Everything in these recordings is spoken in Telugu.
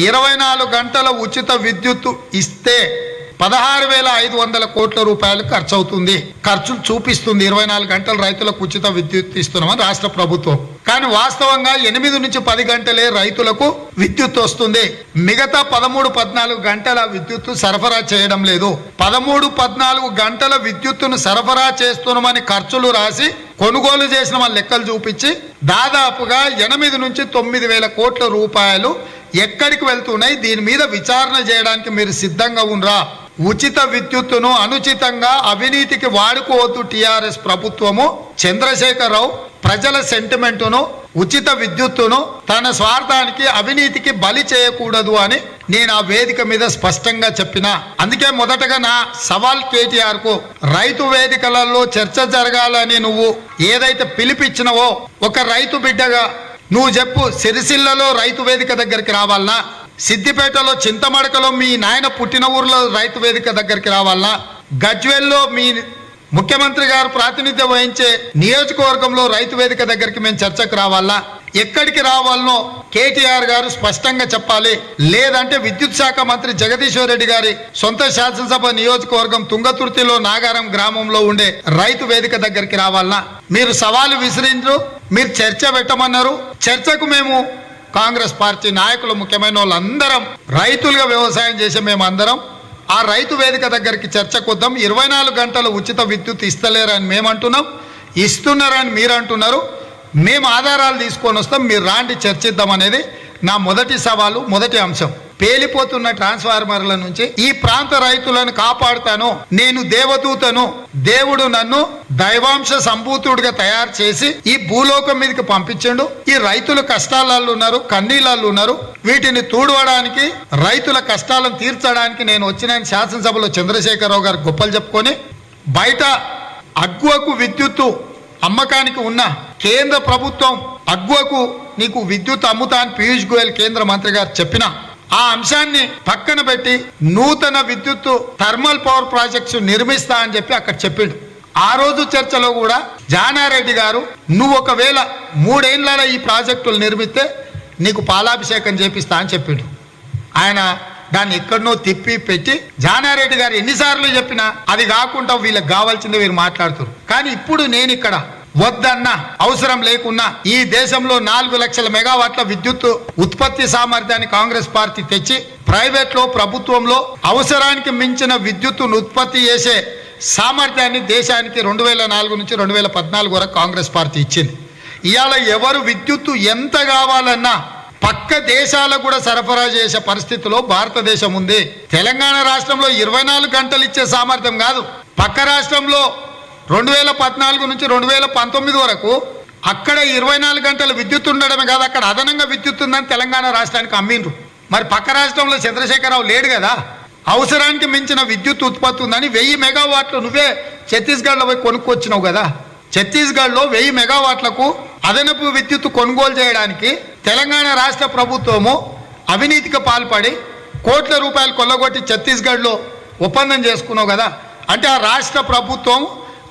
24 గంటల ఉచిత విద్యుత్ ఇస్తే 16,500 కోట్ల రూపాయలు ఖర్చు అవుతుంది. ఖర్చులు చూపిస్తుంది 24 గంటల రైతులకు ఉచిత విద్యుత్ ఇస్తున్నామని రాష్ట్ర ప్రభుత్వం. కానీ వాస్తవంగా 8 నుంచి 10 గంటలే రైతులకు విద్యుత్ వస్తుంది. మిగతా 13-14 గంటల విద్యుత్ సరఫరా చేయడం లేదు. 13-14 గంటల విద్యుత్తును సరఫరా చేస్తున్నామని ఖర్చులు రాసి కొనుగోలు చేసిన వాళ్ళ లెక్కలు చూపించి దాదాపుగా 8 నుంచి 9,000 కోట్ల రూపాయలు ఎక్కడికి వెళ్తున్నాయి? దీని మీద విచారణ చేయడానికి మీరు సిద్ధంగా ఉన్నరా? ఉచిత విద్యుత్తును అనుచితంగా అవినీతికి వాడుకోవద్దు టిఆర్ఎస్ ప్రభుత్వము. చంద్రశేఖరరావు ప్రజల సెంటిమెంటును, ఉచిత విద్యుత్తును తన స్వార్థానికి, అవినీతికి బలి చేయకూడదు అని నేను ఆ వేదిక మీద స్పష్టంగా చెప్పిన. అందుకే మొదటగా నా సవాల్ కేటీఆర్ కు, రైతు వేదికలలో చర్చ జరగాలని నువ్వు ఏదైతే పిలిపిచ్చినవో ఒక రైతు బిడ్డగా నువ్వు చెప్పు. సిరిసిల్లలో రైతు వేదిక దగ్గరికి రావాలనా? సిద్దిపేటలో చింతమడకలో మీ నాయన పుట్టిన ఊర్లో రైతు వేదిక దగ్గరికి రావాలనా? గజ్వేల్లో మీ ముఖ్యమంత్రి గారు ప్రాతినిధ్యం వహించే నియోజకవర్గంలో రైతు వేదిక దగ్గరికి మేము చర్చకు రావాలా? ఎక్కడికి రావాలనో కేటీఆర్ గారు స్పష్టంగా చెప్పాలి. లేదంటే విద్యుత్ శాఖ మంత్రి జగదీశ్వర్ రెడ్డి గారి సొంత శాసనసభ నియోజకవర్గం తుంగతుర్తిలో నాగారం గ్రామంలో ఉండే రైతు వేదిక దగ్గరికి రావాలనా? మీరు సవాలు విసిరిండ్రు, మీరు చర్చ పెట్టమన్నారు. చర్చకు మేము కాంగ్రెస్ పార్టీ నాయకులు, ముఖ్యమైన వాళ్ళందరం, రైతులుగా వ్యవసాయం చేసే మేమందరం ఆ రైతు వేదిక దగ్గరికి చర్చకు వద్దాం. 24 గంటల ఉచిత విద్యుత్ ఇస్తలేరని మేము అంటున్నాం, ఇస్తున్నారని మీరు అంటున్నారు. మేము ఆధారాలు తీసుకొని వస్తాం, మీరు రాండి చర్చిద్దాం అనేది నా మొదటి సవాలు, మొదటి అంశం. పేలిపోతున్న ట్రాన్స్ఫార్మర్ల నుంచి ఈ ప్రాంత రైతులను కాపాడుతాను, నేను దేవదూతను, దేవుడు నన్ను దైవాంశ సంభూతుడిగా తయారు చేసి ఈ భూలోకం మీదకి పంపించండు. ఈ రైతులు కష్టాలలో ఉన్నారు, కన్నీళ్ళల్లో ఉన్నారు. వీటిని తూడవడానికి, రైతుల కష్టాలను తీర్చడానికి నేను వచ్చిన శాసనసభలో చంద్రశేఖరరావు గారు గొప్పలు చెప్పుకొని, బయట అగ్వకు విద్యుత్తు అమ్మకానికి ఉన్న కేంద్ర ప్రభుత్వం అగ్వకు నీకు విద్యుత్ అమ్ముతా అని పీయూష్ గోయల్ కేంద్ర మంత్రి గారు చెప్పిన ఆ అంశాన్ని పక్కన పెట్టి నూతన విద్యుత్ థర్మల్ పవర్ ప్రాజెక్ట్స్ నిర్మిస్తా అని చెప్పి అక్కడ చెప్పిండు. ఆ రోజు చర్చలో కూడా జానారెడ్డి గారు, నువ్వు ఒకవేళ 3 ఏళ్లలో ఈ ప్రాజెక్టులు నిర్మిస్తే నీకు పాలాభిషేకం చేపిస్తా అని చెప్పిండు. ఆయన దాన్ని ఎక్కడనో తిప్పి పెట్టి జానారెడ్డి గారు ఎన్నిసార్లు చెప్పినా అది కాకుండా వీళ్ళకి కావాల్సిందే వీరు మాట్లాడుతారు. కానీ ఇప్పుడు నేను ఇక్కడ వద్దన్నా, అవసరం లేకున్నా ఈ దేశంలో 4 లక్షల మెగావాట్ల విద్యుత్ ఉత్పత్తి సామర్థ్యాన్ని కాంగ్రెస్ పార్టీ తెచ్చి ప్రైవేట్లో, ప్రభుత్వంలో అవసరానికి మించిన విద్యుత్తును ఉత్పత్తి చేసే సామర్థ్యాన్ని దేశానికి 2004 నుంచి 2014 వరకు కాంగ్రెస్ పార్టీ ఇచ్చింది. ఇవాళ ఎవరు విద్యుత్తు ఎంత కావాలన్నా పక్క దేశాలకు కూడా సరఫరా చేసే పరిస్థితిలో భారతదేశం ఉంది. తెలంగాణ రాష్ట్రంలో 24 గంటలు ఇచ్చే సామర్థ్యం కాదు. పక్క రాష్ట్రంలో 2014 నుంచి 2019 వరకు అక్కడ 24 గంటల విద్యుత్ ఉండడమే కాదు, అక్కడ అదనంగా విద్యుత్ ఉందని తెలంగాణ రాష్ట్రానికి అమ్మిండ్రు. మరి పక్క రాష్ట్రంలో చంద్రశేఖరరావు లేడు కదా, అవసరానికి మించిన విద్యుత్ ఉత్పత్తి ఉందని 1000 మెగావాట్లు నువ్వే ఛత్తీస్గఢ్లో పోయి కొనుక్కొచ్చినావు కదా. ఛత్తీస్గఢ్లో 1000 మెగావాట్లకు అదనపు విద్యుత్ కొనుగోలు చేయడానికి తెలంగాణ రాష్ట్ర ప్రభుత్వము అవినీతికి పాల్పడి కోట్ల రూపాయలు కొల్లగొట్టి ఛత్తీస్గఢ్లో ఒప్పందం చేసుకున్నావు కదా. అంటే ఆ రాష్ట్ర ప్రభుత్వం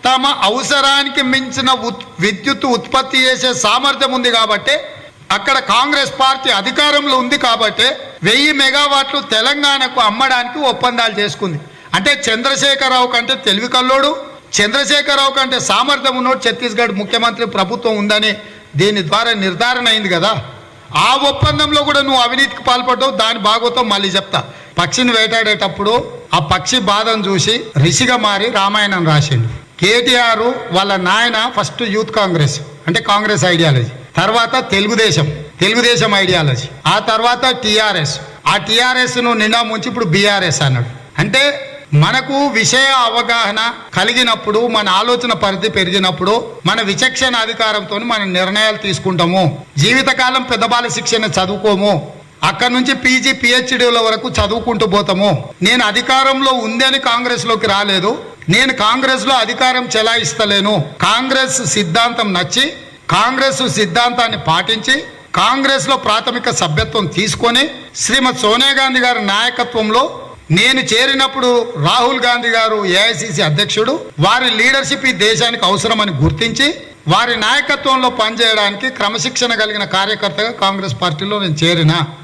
తమ అవసరానికి మించిన విద్యుత్ ఉత్పత్తి చేసే సామర్థ్యం ఉంది కాబట్టి, అక్కడ కాంగ్రెస్ పార్టీ అధికారంలో ఉంది కాబట్టి 1000 మెగావాట్లు తెలంగాణకు అమ్మడానికి ఒప్పందాలు చేసుకుంది. అంటే చంద్రశేఖరరావు కంటే తెలివి కల్లోడు, చంద్రశేఖరరావు కంటే సామర్థ్యం ఉన్నోడు ఛత్తీస్గఢ్ ముఖ్యమంత్రి ప్రభుత్వం ఉందని దీని ద్వారా నిర్ధారణ అయింది కదా. ఆ ఒప్పందంలో కూడా నువ్వు అవినీతికి పాల్పడ్డావు. దాని భాగవతం మళ్ళీ చెప్తా. పక్షిని వేటాడేటప్పుడు ఆ పక్షి బాధను చూసి రిషిగా మారి రామాయణం రాసిండు. కేటీఆర్ వాళ్ళ నాయన ఫస్ట్ యూత్ కాంగ్రెస్ అంటే కాంగ్రెస్ ఐడియాలజీ, తర్వాత తెలుగుదేశం ఐడియాలజీ, ఆ తర్వాత టీఆర్ఎస్. ఆ టీఆర్ఎస్ ను నిండా ముంచి ఇప్పుడు బీఆర్ఎస్ అన్నాడు. అంటే మనకు విషయ అవగాహన కలిగినప్పుడు, మన ఆలోచన పరిధి పెరిగినప్పుడు, మన విచక్షణ అధికారంతో మన నిర్ణయాలు తీసుకుంటాము. జీవితకాలం పెద్దబాల శిక్షణ చదువుకోము, అక్కడి నుంచి పీజీ పిహెచ్డీల వరకు చదువుకుంటూ పోతాము. నేను అధికారంలో ఉందని కాంగ్రెస్లోకి రాలేదు, నేను కాంగ్రెస్లో అధికారం చెలాయిస్తలేను. కాంగ్రెస్ సిద్ధాంతం నచ్చి, కాంగ్రెస్ సిద్ధాంతాన్ని పాటించి, కాంగ్రెస్లో ప్రాథమిక సభ్యత్వం తీసుకొని శ్రీమతి సోనియా గాంధీ గారి నాయకత్వంలో నేను చేరినప్పుడు రాహుల్ గాంధీ గారు ఏఐసిసి అధ్యక్షుడు, వారి లీడర్షిప్ ఈ దేశానికి అవసరమని గుర్తించి వారి నాయకత్వంలో పనిచేయడానికి క్రమశిక్షణ కలిగిన కార్యకర్తగా కాంగ్రెస్ పార్టీలో నేను చేరిన.